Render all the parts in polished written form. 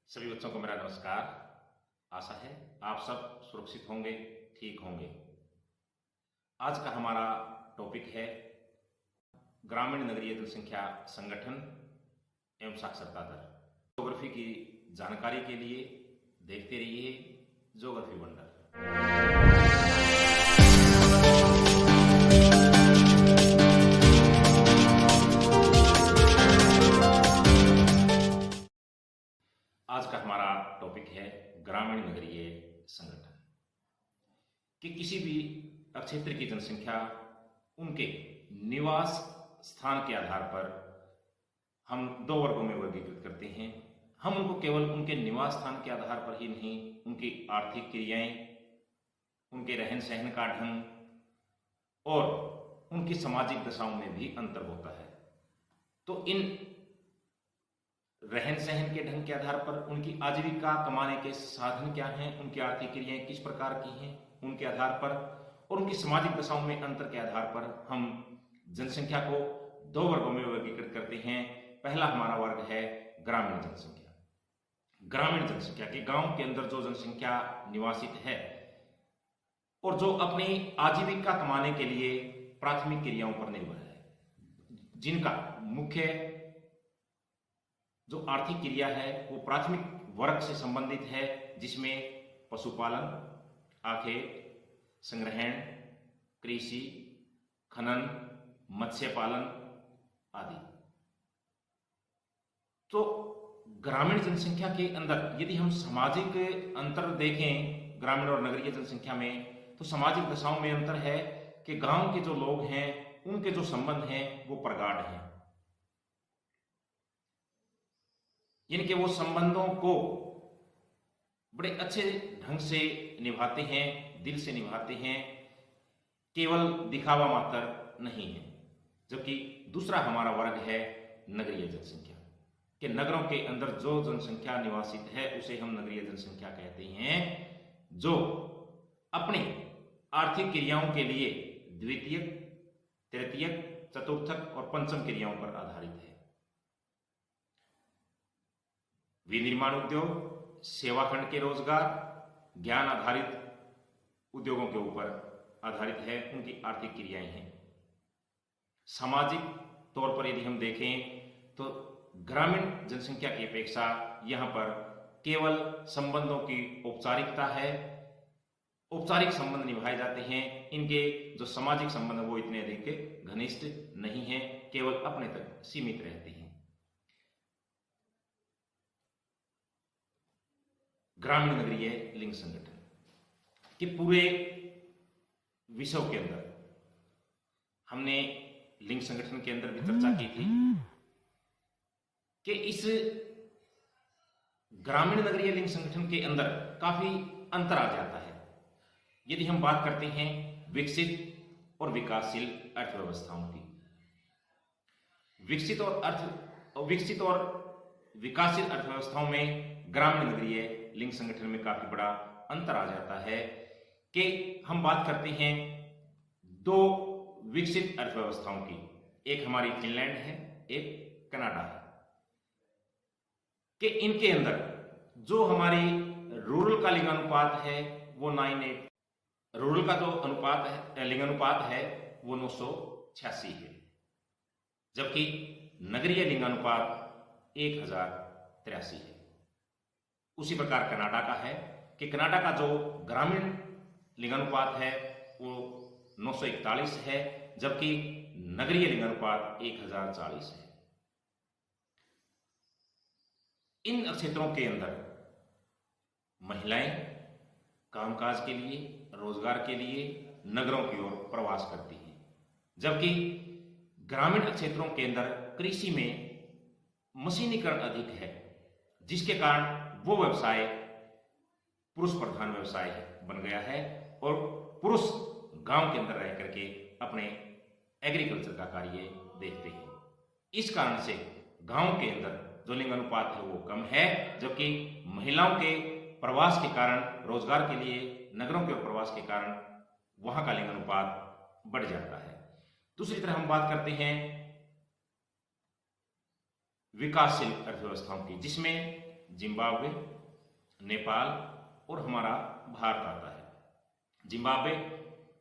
सभी बच्चों को मेरा नमस्कार। आशा है आप सब सुरक्षित होंगे, ठीक होंगे। आज का हमारा टॉपिक है ग्रामीण नगरीय जनसंख्या संगठन एवं साक्षरता दर। ज्योग्राफी की जानकारी के लिए देखते रहिए ज्योग्राफी वंडर। आज का हमारा टॉपिक है ग्रामीण नगरीय संगठन कि किसी भी क्षेत्र की जनसंख्या उनके निवास स्थान के आधार पर हम दो वर्गों में वर्गीकृत करते हैं। हम उनको केवल उनके निवास स्थान के आधार पर ही नहीं, उनकी आर्थिक क्रियाएं, उनके रहन सहन का ढंग और उनकी सामाजिक दशाओं में भी अंतर होता है। तो इन रहन सहन के ढंग के आधार पर उनकी आजीविका कमाने के साधन क्या हैं, उनकी आर्थिक क्रियाएं किस प्रकार की हैं, उनके आधार पर और उनकी सामाजिक दशाओं में अंतर के आधार पर हम जनसंख्या को दो वर्गों में वर्गीकृत करते हैं। पहला हमारा वर्ग है ग्रामीण जनसंख्या। ग्रामीण जनसंख्या के गांव के अंदर जो जनसंख्या निवासित है और जो अपनी आजीविका कमाने के लिए प्राथमिक क्रियाओं पर निर्भर है, जिनका मुख्य जो आर्थिक क्रिया है वो प्राथमिक वर्ग से संबंधित है, जिसमें पशुपालन, आखेट, संग्रहण, कृषि, खनन, मत्स्य पालन आदि। तो ग्रामीण जनसंख्या के अंदर यदि हम सामाजिक अंतर देखें ग्रामीण और नगरीय जनसंख्या में, तो सामाजिक दशाओं में अंतर है कि गांव के जो लोग हैं उनके जो संबंध हैं वो प्रगाढ़ हैं, यानी कि वो संबंधों को बड़े अच्छे ढंग से निभाते हैं, दिल से निभाते हैं, केवल दिखावा मात्र नहीं है। जबकि दूसरा हमारा वर्ग है नगरीय जनसंख्या कि नगरों के अंदर जो जनसंख्या निवासित है उसे हम नगरीय जनसंख्या कहते हैं, जो अपनी आर्थिक क्रियाओं के लिए द्वितीयक, तृतीयक, चतुर्थक और पंचम क्रियाओं पर आधारित है। विनिर्माण उद्योग, सेवा खंड के रोजगार, ज्ञान आधारित उद्योगों के ऊपर आधारित है, उनकी आर्थिक क्रियाएं हैं। सामाजिक तौर पर यदि हम देखें तो ग्रामीण जनसंख्या की अपेक्षा यहाँ पर केवल संबंधों की औपचारिकता है, औपचारिक संबंध निभाए जाते हैं। इनके जो सामाजिक संबंध वो इतने अधिक घनिष्ठ नहीं है, केवल अपने तक सीमित रहते हैं। ग्रामीण नगरीय लिंग संगठन के पूरे विषयों के अंदर हमने लिंग संगठन के अंदर भी चर्चा की थी कि इस ग्रामीण नगरीय लिंग संगठन के अंदर काफी अंतर आ जाता है। यदि हम बात करते हैं विकसित और विकासशील अर्थव्यवस्थाओं की, विकसित और विकासशील अर्थव्यवस्थाओं में ग्रामीण नगरीय लिंग संगठन में काफी बड़ा अंतर आ जाता है कि हम बात करते हैं दो विकसित अर्थव्यवस्थाओं की, एक हमारी फिनलैंड है, एक कनाडा है, कि इनके अंदर जो हमारी रूरल का लिंगानुपात है वो 9:8, रूरल का जो अनुपात है, लिंगानुपात है वो 986 है, जबकि नगरीय लिंगानुपात 1083 है। उसी प्रकार कनाडा का है कि कनाडा का जो ग्रामीण लिंगानुपात है वो 941 है, जबकि नगरीय लिंगानुपात 1040 है। इन क्षेत्रों के अंदर महिलाएं कामकाज के लिए, रोजगार के लिए नगरों की ओर प्रवास करती हैं, जबकि ग्रामीण क्षेत्रों के अंदर कृषि में मशीनीकरण अधिक है, जिसके कारण वो व्यवसाय पुरुष प्रधान व्यवसाय बन गया है और पुरुष गांव के अंदर रह करके अपने एग्रीकल्चर का कार्य देखते हैं। इस कारण से गांव के अंदर जो लिंग अनुपात है वो कम है, जबकि महिलाओं के प्रवास के कारण, रोजगार के लिए नगरों के प्रवास के कारण वहां का लिंग अनुपात बढ़ जाता है। दूसरी तरफ हम बात करते हैं विकासशील अर्थव्यवस्थाओं की, जिसमें जिम्बाब्वे, नेपाल और हमारा भारत आता है। जिम्बाब्वे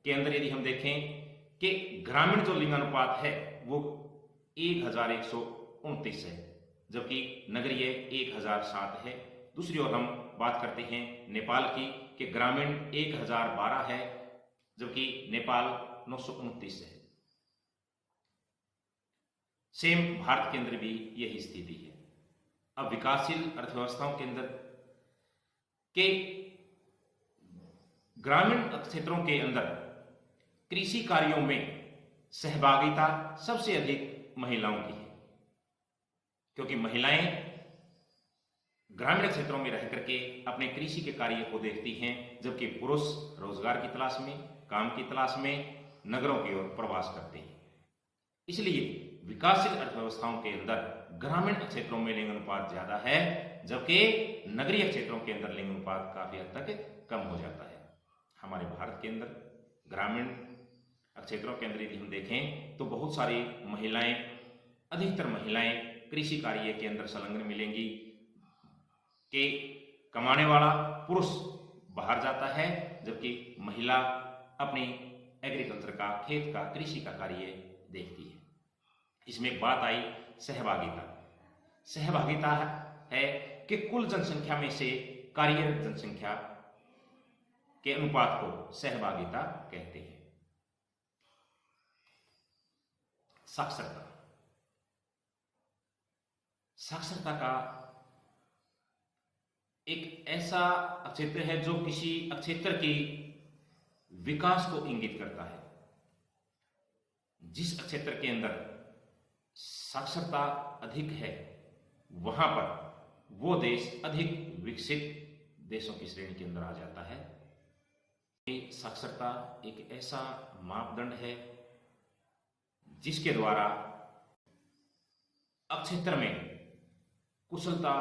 के अंदर यदि हम देखें कि ग्रामीण जो लिंगानुपात है वो 1129 है, जबकि नगरीय 1007 है। दूसरी ओर हम बात करते हैं नेपाल की कि ग्रामीण 1012 है, जबकि नेपाल 929 है। सेम भारत के अंदर भी यही स्थिति है। अब विकासशील अर्थव्यवस्थाओं के अंदर के ग्रामीण क्षेत्रों के अंदर कृषि कार्यों में सहभागिता सबसे अधिक महिलाओं की है, क्योंकि महिलाएं ग्रामीण क्षेत्रों में रह करके अपने कृषि के कार्य को देखती हैं, जबकि पुरुष रोजगार की तलाश में, काम की तलाश में नगरों की ओर प्रवास करते हैं। इसलिए विकासशील अर्थव्यवस्थाओं के अंदर ग्रामीण क्षेत्रों में लिंग अनुपात ज्यादा है, जबकि नगरीय क्षेत्रों के अंदर लिंग अनुपात काफी हद तक कम हो जाता है। हमारे भारत के अंदर ग्रामीण क्षेत्रों के अंदर यदि हम देखें तो बहुत सारी महिलाएं, अधिकतर महिलाएं कृषि कार्य के अंदर संलग्न मिलेंगी कि कमाने वाला पुरुष बाहर जाता है, जबकि महिला अपनी एग्रीकल्चर का, खेत का, कृषि का कार्य देखती है। इसमें एक बात आई सहभागिता। सहभागिता है कि कुल जनसंख्या में से कार्यरत जनसंख्या के अनुपात को सहभागिता कहते हैं। साक्षरता, साक्षरता का एक ऐसा क्षेत्र है जो किसी क्षेत्र की विकास को इंगित करता है। जिस क्षेत्र के अंदर साक्षरता अधिक है वहां पर वो देश अधिक विकसित देशों की श्रेणी के अंदर आ जाता है। साक्षरता एक ऐसा मापदंड है जिसके द्वारा क्षेत्र में कुशलता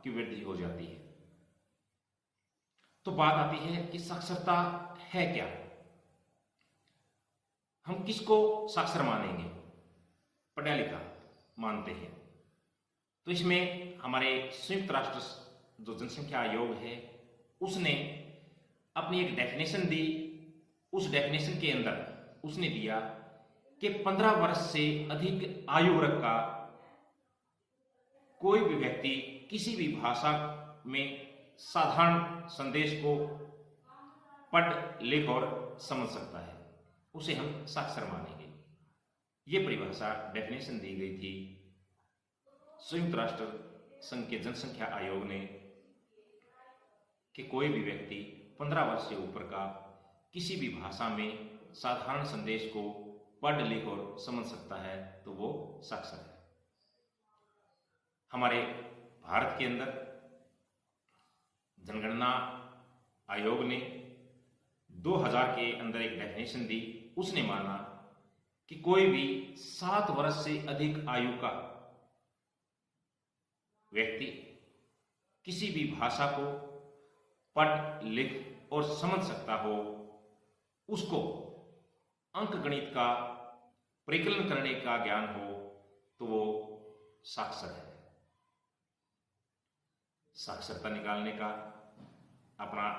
की वृद्धि हो जाती है। तो बात आती है कि साक्षरता है क्या? हम किसको साक्षर मानेंगे? पढ़ा लिखा मानते हैं। तो इसमें हमारे संयुक्त राष्ट्र जो जनसंख्या आयोग है उसने अपनी एक डेफिनेशन दी। उस डेफिनेशन के अंदर उसने दिया कि 15 वर्ष से अधिक आयु वर्ग का कोई भी व्यक्ति किसी भी भाषा में साधारण संदेश को पढ़ लिख और समझ सकता है, उसे हम साक्षर मानेंगे। ये परिभाषा डेफिनेशन दी गई थी संयुक्त राष्ट्र संघ के जनसंख्या आयोग ने कि कोई भी व्यक्ति 15 वर्ष से ऊपर का किसी भी भाषा में साधारण संदेश को पढ़ लिख और समझ सकता है तो वो साक्षर है। हमारे भारत के अंदर जनगणना आयोग ने 2000 के अंदर एक डेफिनेशन दी। उसने माना कि कोई भी 7 वर्ष से अधिक आयु का व्यक्ति किसी भी भाषा को पढ़ लिख और समझ सकता हो, उसको अंकगणित का परिकलन करने का ज्ञान हो, तो वो साक्षर है। साक्षरता निकालने का अपना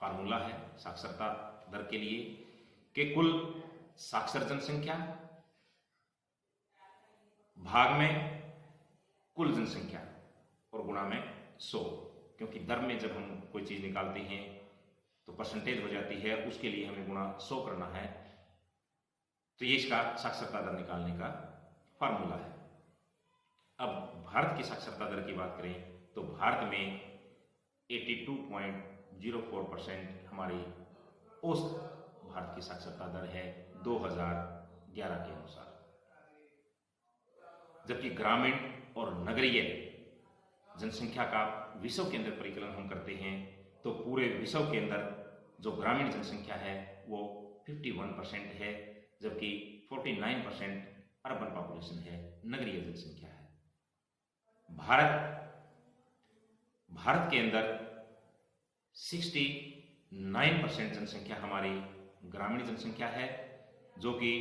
फार्मूला है साक्षरता दर के लिए कि कुल साक्षर जनसंख्या भाग में कुल जनसंख्या और गुणा में 100, क्योंकि दर में जब हम कोई चीज निकालते हैं तो परसेंटेज हो जाती है, उसके लिए हमें गुणा 100 करना है। तो ये इसका साक्षरता दर निकालने का फार्मूला है। अब भारत की साक्षरता दर की बात करें तो भारत में 82.04% हमारी औसत भारत की साक्षरता दर है 2011 के अनुसार। जबकि ग्रामीण और नगरीय जनसंख्या का विश्व के अंदर परिकलन हम करते हैं तो पूरे विश्व के अंदर जो ग्रामीण जनसंख्या है वो 51% है, जबकि 49% अर्बन पॉपुलेशन है, नगरीय जनसंख्या है। भारत के अंदर 69% जनसंख्या हमारी ग्रामीण जनसंख्या है, जो कि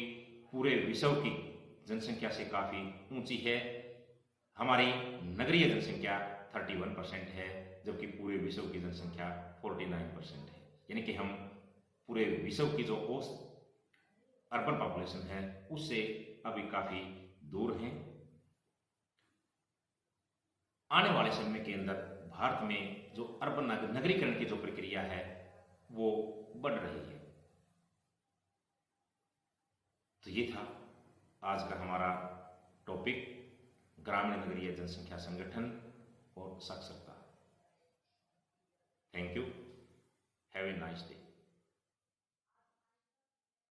पूरे विश्व की जनसंख्या से काफी ऊंची है। हमारी नगरीय जनसंख्या 31% है, जबकि पूरे विश्व की जनसंख्या 49% है। यानी कि हम पूरे विश्व की जो औसत अर्बन पॉपुलेशन है उससे अभी काफी दूर हैं। आने वाले समय के अंदर भारत में जो अर्बन नगरीकरण की जो प्रक्रिया है वो बढ़ रही है। तो ये था आज का हमारा टॉपिक, ग्रामीण नगरीय जनसंख्या संगठन और साक्षरता। Thank you, have a nice day.